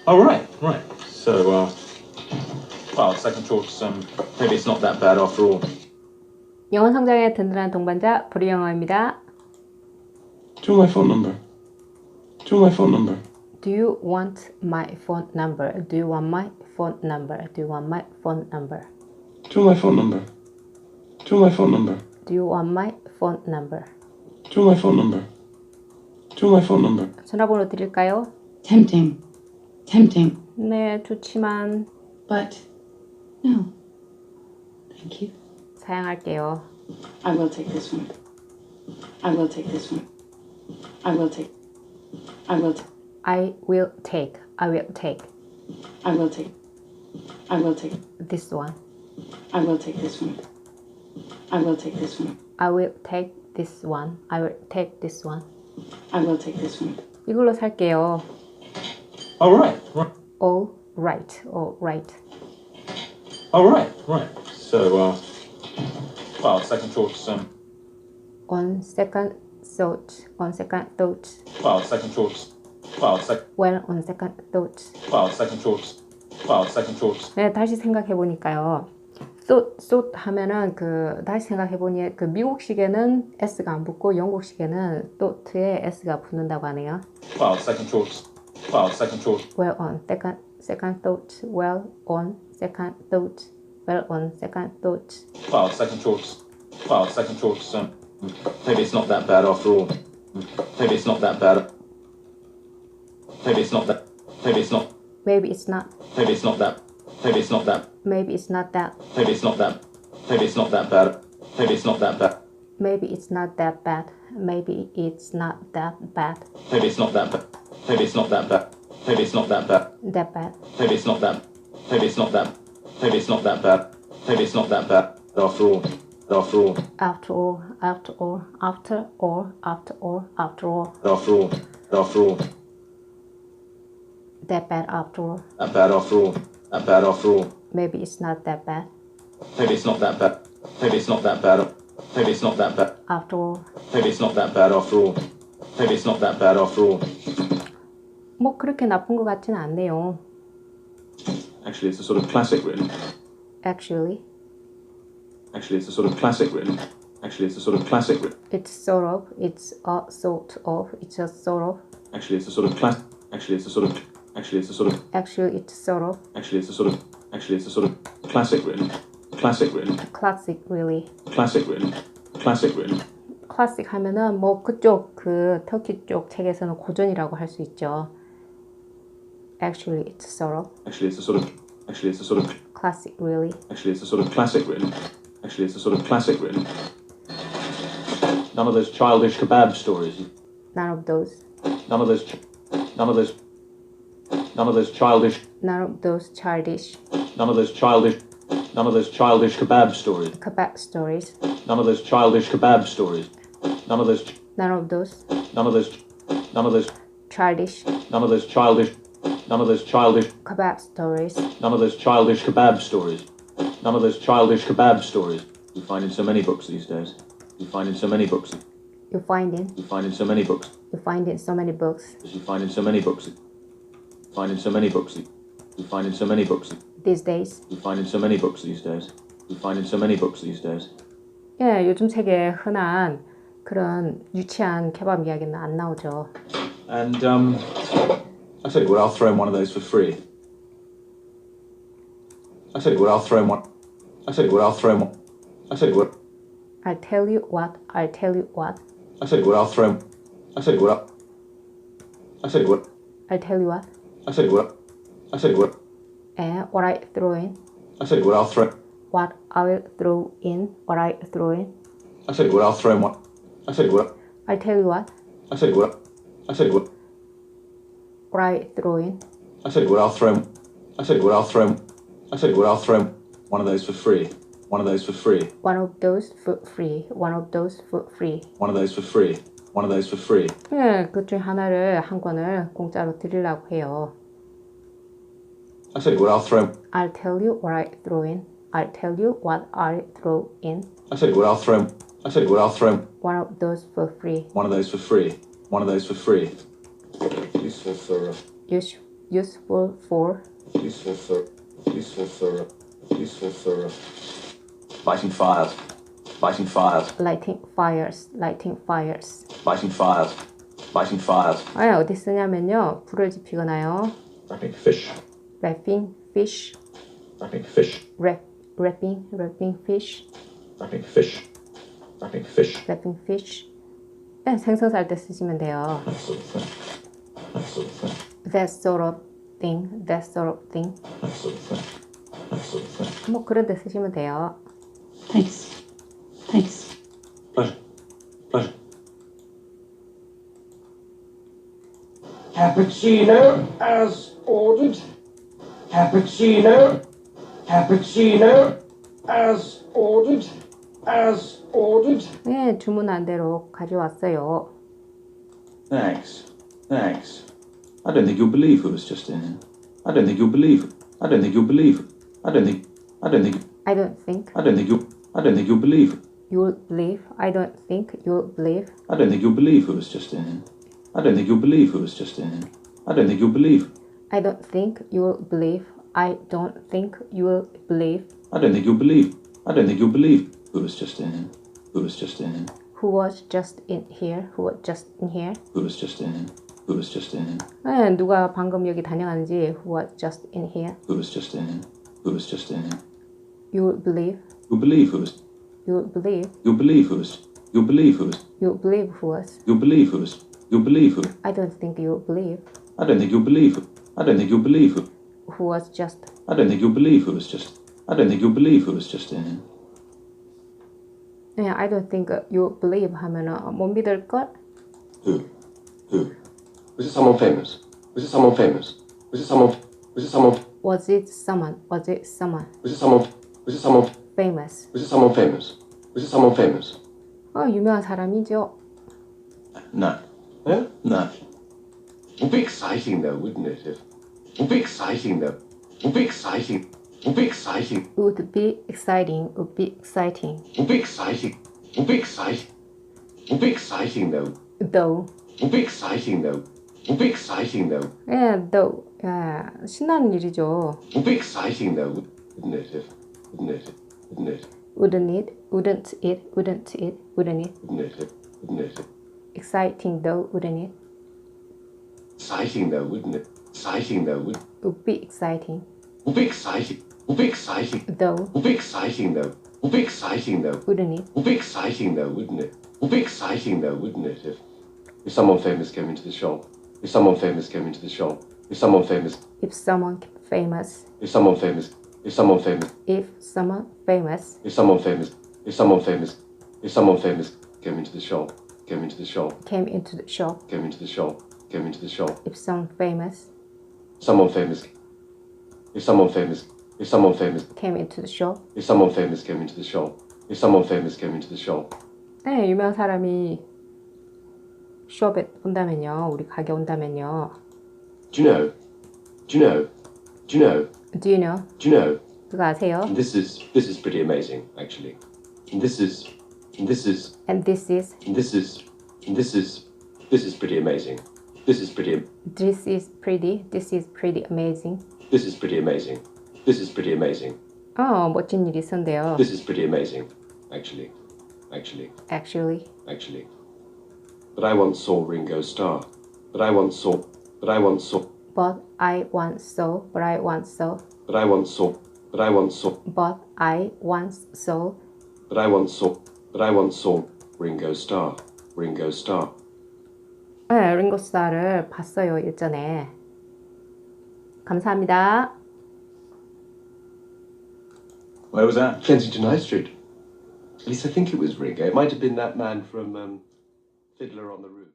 Oh, right. So, well, second choice, maybe it's not that bad after all. 영어 성장에 든든한 동반자 보리영어입니다. Do you want my phone number? Do you want my phone number? Do you want my phone number? Do you want my phone number? Do you want my phone number? Do you want my phone number? Do you want my phone number? Do you want my phone number? Do you want my phone number? Do you want my phone number? 전화번호 드릴까요? Tempting. Tempting. 네, 좋지만 But no. Thank you. 사양할게요. I will take this one. I will take this one. I will take. I will take. I will take. I will take I will take. I will take. this one. I will take this one. I will take this one. I will take this one. I will take this one. I will take this one. 이걸로 살게요. Oh, right. All right. All right. Oh, right. So, well, second choice, On second thought. On second thought. well, second choice, Well, on second thought. second choice. 네, 다시 생각해 보니까요. thought 하면은 다시 생각해 보니 미국식에는 s가 안 붙고 영국식에는 thought에 s가 붙는다고 하네요. Well, second choice. Well, on second thought. Well, on second thought. Well, on second thought. Well, second choice. Maybe it's not that bad after all. Maybe it's not that bad. Maybe it's not that. Maybe it's not. Maybe it's not. Maybe it's not that. Maybe it's not that. Maybe it's not that. Maybe it's not that. Maybe it's not that bad. Maybe it's not that bad. Maybe it's not that bad. Maybe it's not that bad. Maybe it's not that bad. Maybe it's not that bad. Maybe it's not that bad. That bad. Maybe it's not that. Maybe it's not that. Maybe it's not that bad. Maybe it's not that bad after all. After all. After all. After all. After all. After all. After all. After all. After all. That bad after all. That bad after all. That bad after all. Maybe it's not that bad. Maybe it's not that bad. Maybe it's not that bad. Maybe it's not that bad. After all. Maybe it's not that bad after all. Maybe it's not that bad after all. 뭐 그렇게 나쁜 것 같지는 않네요. Actually, it's a sort of classic, really. Actually, It's a sort of classic, really. It's a sort of classic, really. it's sort of. It's a sort of. It's a sort of. It's a sort of class. It's a sort of. It's a sort of. Actually, it's sort of. It's a sort of. It's a sort of classic, really. Classic, really. Classic, really. 클래식 하면은 뭐 그쪽 터키 쪽 책에서는 고전이라고 할 수 있죠. Actually, it's sort of. It's a sort of. It's a sort of. Classic, really. It's a sort of classic, really. It's a sort of classic, really. None of those childish kebab stories. None of those. None of those childish. None of those childish. None of those childish kebab stories. Kebab stories. None of those childish kebab stories. None of those. None of those None of those. None of those. childish. None of those childish. None of those childish. Kebab stories. None of those childish kebab stories. None of those childish kebab stories. You find in so many books these days. You find in so many books. You find in. You find in so many books. You find in so many books. You find in so many books. You find in so many books. You find in so many books. These days. You find in so many books these days. You find in so many books these days. 예, 요즘 책에 흔한 그런 유치한 케밥 이야기는 안 나오죠. And I tell you what, I'll throw in one of those for free. I tell you what, I'll throw in one. I tell you what, I'll throw in one. I tell you what. I'll tell you what. I'll tell you what. I tell you what, I'll throw in. I tell you what. I tell you what. I'll tell you what. I tell you what. I tell you what. And what I throw in. I tell you what, I'll throw. What I will throw in. What I throw in. I tell you what, I'll throw in one. I tell you what. I'll tell you what. I tell you what. I tell you what. What I throw in. I tell you what, I'll throw in. I tell you what, I'll throw in. I tell you what, I'll throw in one of those for free. One of those for free. One of those for free. One of those for free. One of those for free. One of those for free. 네, 그 중 하나를 한 권을 공짜로 드리려고 해요. I tell you what, I'll throw in. I'll tell you what I throw in. I'll tell you what I throw in. I tell you what, I'll throw in. I tell you what, I'll throw in. One of those for free. One of those for free. One of those for free. Useful for. useful for Useful for. Useful for. Useful for. Lighting fires. Lighting fires. lighting fires, lighting fires. Lighting fires. Lighting fires. 아, 어디 쓰냐면요. 불을 지피거나요. Wrapping fish. wrapping fish, Wrapping fish. wrapping fish, Wrapping fish. Wrapping fish. wrapping fish. 네, 생선 살 때 쓰시면 돼요. That sort of thing. That sort of thing. that sort of thing, that sort of thing. That sort of thing. That sort of thing. 뭐 그런 데 쓰시면 돼요. Thanks. Thanks. Pleasure. Pleasure. Cappuccino as ordered. Cappuccino. Cappuccino as ordered. As ordered. 네, 주문한 대로 가져왔어요. Thanks. Thanks. I don't think you'll believe who was just in here. I don't think you'll believe. I don't think you'll believe. I don't think. I don't think. I don't think I don't think you'll. I don't think you'll believe. you'll believe. I don't think you'll believe. I don't think you'll believe who was just in here. I don't think you'll believe who was just in here. I don't think you'll believe. I don't think you'll believe. I don't think you'll believe. I don't think you'll believe. I don't think you'll believe who was just in here. Who was just in here. Who was just in here? Who was just in here? Who was just in here. Who was just in here. 네, 누가 방금 여기 다녀가는지 who was just in here? Who was just in here. Who was just in here. You'll believe. You'll believe who was. You'll believe. You'll believe who was. You'll believe who was. You'll believe who was. You'll believe who was. You'll believe who. I don't think you'll believe I don't think you'll believe who. I don't think you'll believe who. who was just. I don't think you'll believe who was just. I don't think you'll believe who was just in here. 네, I don't think you'll believe 하면은 못 믿을 걸? Who? Who? Was it someone famous? Was it someone famous? Was it someone? Was it someone? Was it someone? Was it someone Was it someone? Was it someone? famous? Was it someone famous? Was it someone famous? 유명한 사람이죠. No. Yeah? No. Would be exciting though, wouldn't it? Would be exciting though. Would be exciting. Would be exciting. Would be exciting. Would be exciting. Would be exciting. Would be exciting. Would be exciting though. Though. Would be exciting though. Would be exciting though. 예, though. 예, 신나는 일이죠. Would be exciting though, wouldn't it? Wouldn't it? Wouldn't it? Wouldn't it? Wouldn't it? Wouldn't it? Wouldn't it? Wouldn't it? Wouldn't it? Exciting though, wouldn't it? Exciting though, wouldn't it? Exciting though, Would be exciting. would be exciting. Would be exciting. Though, Would be exciting though. Would be exciting though. wouldn't it? Would be exciting though, wouldn't it? Would be exciting though, wouldn't it? If someone famous came into the shop. If someone famous came into the shop. If someone famous. If someone famous. If someone famous. If someone famous. If someone famous. If someone famous. If someone famous. If someone famous came into the shop. Came into the shop. Came into the shop. Came into the shop. Came into the shop. If someone famous. Someone famous. If someone famous. If someone famous. Came into the shop. If someone famous came into the shop. If someone famous came into the shop. 네, 유명한 사람이 숍에 온다면요. 우리 가게 온다면요. Do you know? Do you know? Do you know? Do you know? Do you know? 그거 아세요? This is pretty amazing, actually. And this is And this is pretty amazing. This is pretty amazing. This is pretty amazing. This is pretty amazing. 멋진 일이 있었는데요. This is pretty amazing, actually. Actually. But I once saw Ringo Starr. But I once saw. But I once saw. But I once saw. But I once saw. But I once saw. But I once saw Ringo Starr. Ringo Starr. 네, 링고 스타를 봤어요, 일전에. 감사합니다. Where was that? Kensington High Street. At least I think it was Ringo. It might have been that man from Fiddler on the Roof.